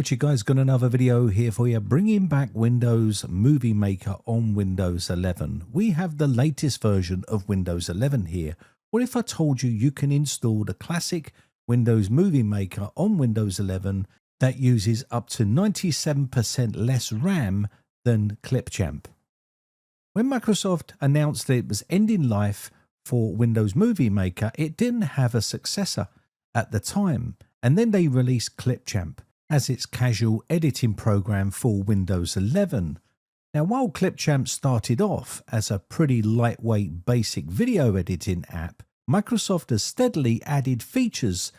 What you guys, got another video here for you, bringing back Windows Movie Maker on Windows 11. We have the latest version of Windows 11 here. What if I told you you can install the classic Windows Movie Maker on Windows 11 that uses up to 97% less RAM than Clipchamp? When Microsoft announced that it was ending life for Windows Movie Maker, it didn't have a successor at the time, and then they released Clipchamp as its casual editing program for Windows 11. Now, while Clipchamp started off as a pretty lightweight basic video editing app, Microsoft has steadily added features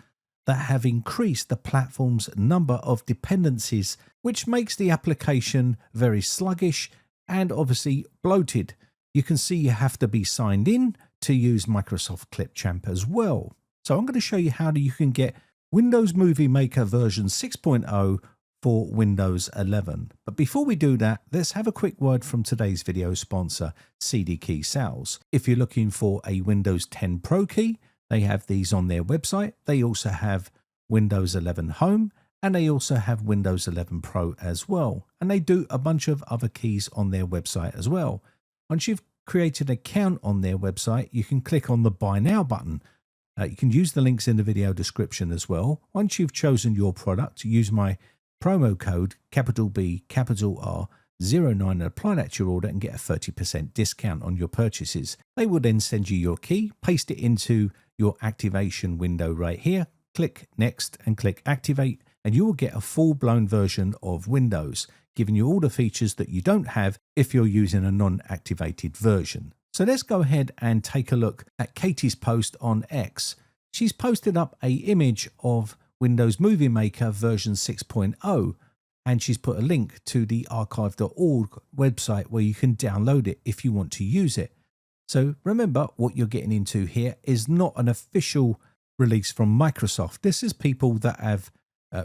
that have increased the platform's number of dependencies, which makes the application very sluggish and obviously bloated. You can see you have to be signed in to use Microsoft Clipchamp as well. So I'm going to show you how you can get Windows Movie Maker version 6.0 for Windows 11. But before we do that, let's have a quick word from today's video sponsor, CD Key Sales. If you're looking for a Windows 10 Pro key, they have these on their website. They also have Windows 11 Home, and they also have Windows 11 Pro as well. And they do a bunch of other keys on their website as well. Once you've created an account on their website, you can click on the Buy Now button. You can use the links in the video description as well. Once you've chosen your product, use my promo code capital B capital R 09 and apply that to your order and get a 30% discount on your purchases. They will then send you your key, paste it into your activation window right here, click next and click activate, and you will get a full-blown version of Windows, giving you all the features that you don't have if you're using a non-activated version. So let's go ahead and take a look at Katie's post on X. She's posted up an image of Windows Movie Maker version 6.0, and she's put a link to the archive.org website where you can download it if you want to use it. So remember, what you're getting into here is not an official release from Microsoft. This is people that have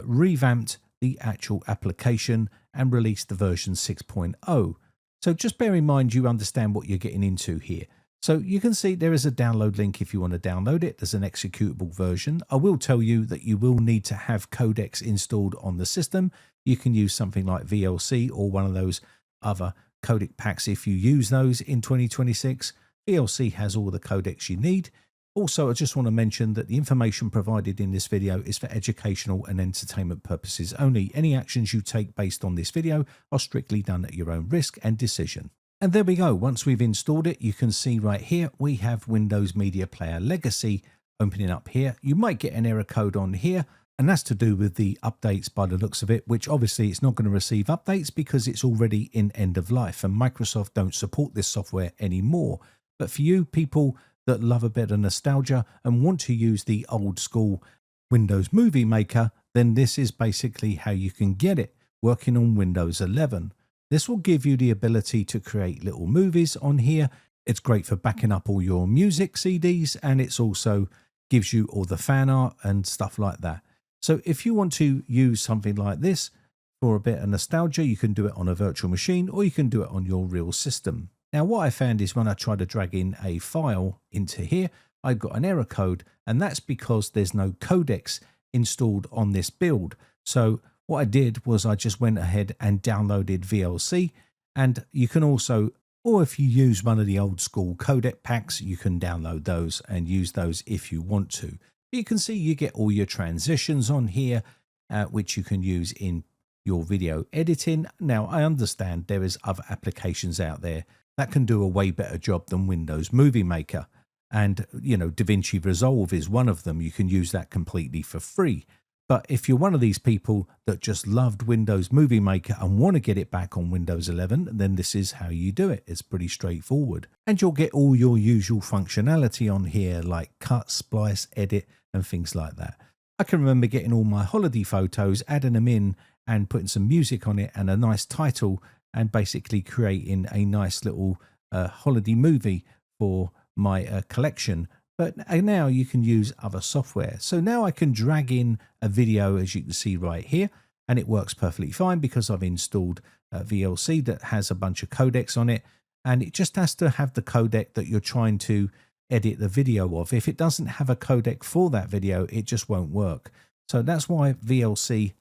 revamped the actual application and released the version 6.0. So just bear in mind you understand what you're getting into here. So you can see there is a download link if you want to download it. There's an executable version. I will tell you that you will need to have codecs installed on the system. You can use something like VLC or one of those other codec packs if you use those in 2026. VLC has all the codecs you need. Also, I just want to mention that the information provided in this video is for educational and entertainment purposes only. Any actions you take based on this video are strictly done at your own risk and decision. And there we go. Once we've installed it, you can see right here, we have Windows Media Player Legacy opening up here. You might get an error code on here, and that's to do with the updates by the looks of it, which obviously it's not going to receive updates because it's already in end of life and Microsoft don't support this software anymore. But for you people that love a bit of nostalgia and want to use the old school Windows Movie Maker, then this is basically how you can get it working on Windows 11. This will give you the ability to create little movies on here. It's great for backing up all your music CDs, and it's also gives you all the fan art and stuff like that. So if you want to use something like this for a bit of nostalgia, you can do it on a virtual machine or you can do it on your real system. Now, what I found is when I try to drag in a file into here, I got an error code, and that's because there's no codecs installed on this build. So what I did was I just went ahead and downloaded VLC, and you can also, or if you use one of the old school codec packs, you can download those and use those if you want to. You can see you get all your transitions on here, which you can use in your video editing. Now, I understand there is other applications out there that can do a way better job than Windows Movie Maker. And, you know, DaVinci Resolve is one of them. You can use that completely for free. But if you're one of these people that just loved Windows Movie Maker and want to get it back on Windows 11, then this is how you do it. It's pretty straightforward. And you'll get all your usual functionality on here, like cut, splice, edit, and things like that. I can remember getting all my holiday photos, adding them in and putting some music on it and a nice title, and basically creating a nice little holiday movie for my collection. But now you can use other software. So now I can drag in a video, as you can see right here, and it works perfectly fine because I've installed VLC that has a bunch of codecs on it, and it just has to have the codec that you're trying to edit the video of. If it doesn't have a codec for that video, it just won't work. So that's why VLC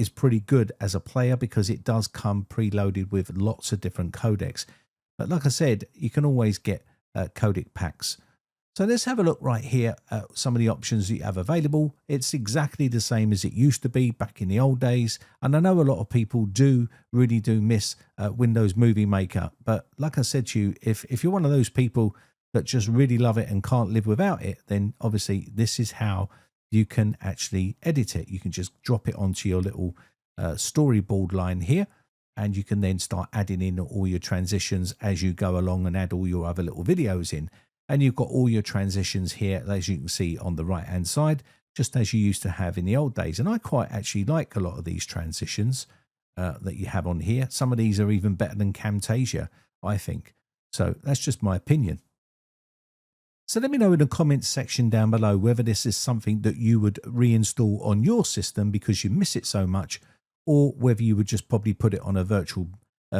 is pretty good as a player because it does come preloaded with lots of different codecs. But like I said, you can always get codec packs. So let's have a look right here at some of the options that you have available. It's exactly the same as it used to be back in the old days. And I know a lot of people really do miss Windows Movie Maker. But like I said to you, if you're one of those people that just really love it and can't live without it, then obviously this is how you can actually edit it. You can just drop it onto your little storyboard line here. And you can then start adding in all your transitions as you go along and add all your other little videos in. And you've got all your transitions here, as you can see on the right hand side, just as you used to have in the old days. And I quite actually like a lot of these transitions that you have on here. Some of these are even better than Camtasia, I think. So that's just my opinion. So let me know in the comments section down below whether this is something that you would reinstall on your system because you miss it so much, or whether you would just probably put it on a virtual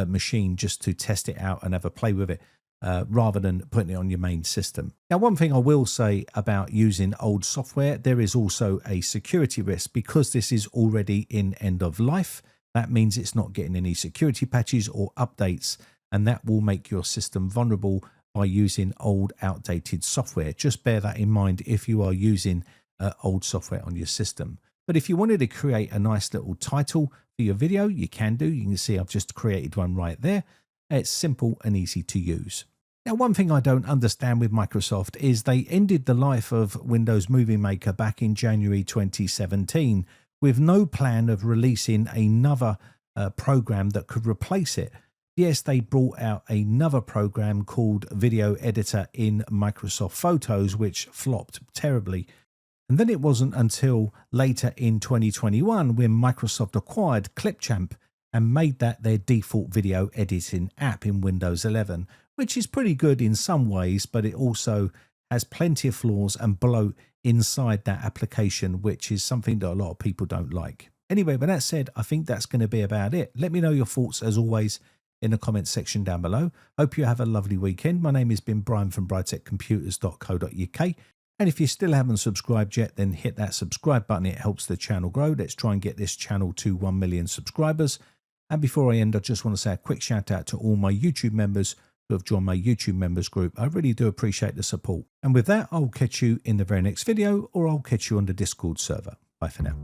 machine just to test it out and have a play with it. Rather than putting it on your main system. Now, one thing I will say about using old software, there is also a security risk because this is already in end of life. That means it's not getting any security patches or updates, and that will make your system vulnerable by using old, outdated software. Just bear that in mind if you are using old software on your system. But if you wanted to create a nice little title for your video, you can do. You can see I've just created one right there. It's simple and easy to use. Now, one thing I don't understand with Microsoft is they ended the life of Windows Movie Maker back in January 2017 with no plan of releasing another program that could replace it. Yes, they brought out another program called Video Editor in Microsoft Photos, which flopped terribly. And then it wasn't until later in 2021 when Microsoft acquired Clipchamp and made that their default video editing app in Windows 11, which is pretty good in some ways, but it also has plenty of flaws and bloat inside that application, which is something that a lot of people don't like. Anyway, with that said, I think that's going to be about it. Let me know your thoughts, as always, in the comments section down below. Hope you have a lovely weekend. My name has been Brian from briteccomputers.co.uk. And if you still haven't subscribed yet, then hit that subscribe button. It helps the channel grow. Let's try and get this channel to 1 million subscribers. And before I end, I just want to say a quick shout out to all my YouTube members who have joined my YouTube members group. I really do appreciate the support. And with that, I'll catch you in the very next video, or I'll catch you on the Discord server. Bye for now.